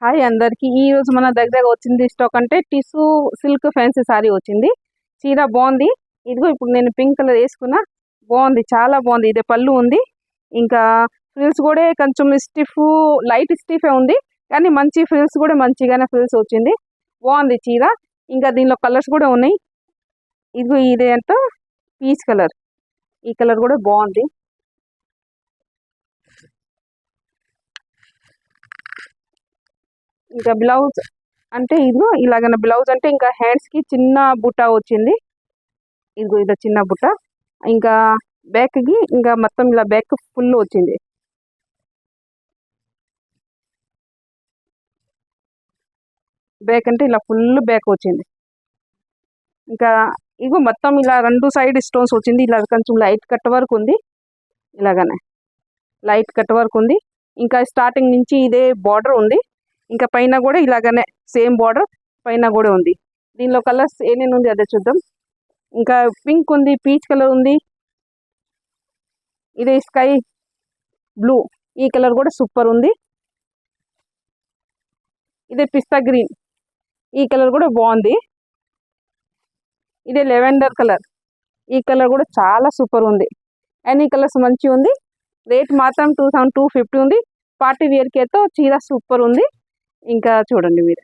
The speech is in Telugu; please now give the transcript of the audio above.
హాయ్ అందరికి. ఈ రోజు మన దగ్గర వచ్చింది స్టాక్ అంటే టిష్యూ సిల్క్ ఫ్యాన్సీ సారీ వచ్చింది. చీర బాగుంది. ఇదిగో ఇప్పుడు నేను పింక్ కలర్ వేసుకున్నా, బాగుంది, చాలా బాగుంది. ఇదే పళ్ళు ఉంది. ఇంకా ఫ్రిల్స్ కూడా కొంచెం స్టిఫ్, లైట్ స్టిఫ్ ఉంది, కానీ మంచి ఫ్రిల్స్ కూడా మంచిగానే ఫ్రిల్స్ వచ్చింది. బాగుంది చీర. ఇంకా దీనిలో కలర్స్ కూడా ఉన్నాయి. ఇదిగో ఇదే అంట పీచ్ కలర్. ఈ కలర్ కూడా బాగుంది. ఇంకా బ్లౌజ్ అంటే ఇదిగో ఇలాగన బ్లౌజ్ అంటే ఇంకా హ్యాండ్స్ కి చిన్న బుట్ట వచ్చింది. ఇదిగో ఇది చిన్న బుట్ట. ఇంకా బ్యాక్ కి ఇంకా మొత్తం ఇలా బ్యాక్ ఫుల్ వచ్చింది. బ్యాక్ అంటే ఇలా ఫుల్ బ్యాక్ వచ్చింది. ఇంకా ఇగో మొత్తం ఇలా రెండు సైడ్ స్టోన్స్ వచ్చింది. ఇలా కొంచెం లైట్ కట్ వర్క్ ఉంది. ఇలాగనే లైట్ కట్ వర్క్ ఉంది. ఇంకా స్టార్టింగ్ నుంచి ఇదే బార్డర్ ఉంది. ఇంకా పైన కూడా ఇలాగనే సేమ్ బార్డర్ పైన కూడా ఉంది. దీనిలో కలర్స్ ఏమేమి ఉంది అదే చూద్దాం. ఇంకా పింక్ ఉంది, పీచ్ కలర్ ఉంది, ఇదే స్కై బ్లూ, ఈ కలర్ కూడా సూపర్ ఉంది. ఇదే పిస్తా గ్రీన్, ఈ కలర్ కూడా బాగుంది. ఇదే లెవెండర్ కలర్, ఈ కలర్ కూడా చాలా సూపర్ ఉంది. అండ్ ఈ కలర్స్ మంచి ఉంది. రేట్ మాత్రం 2250 ఉంది. పార్టీ వేర్కి అయితే చీర సూపర్ ఉంది. ఇంకా చూడండి మీరు.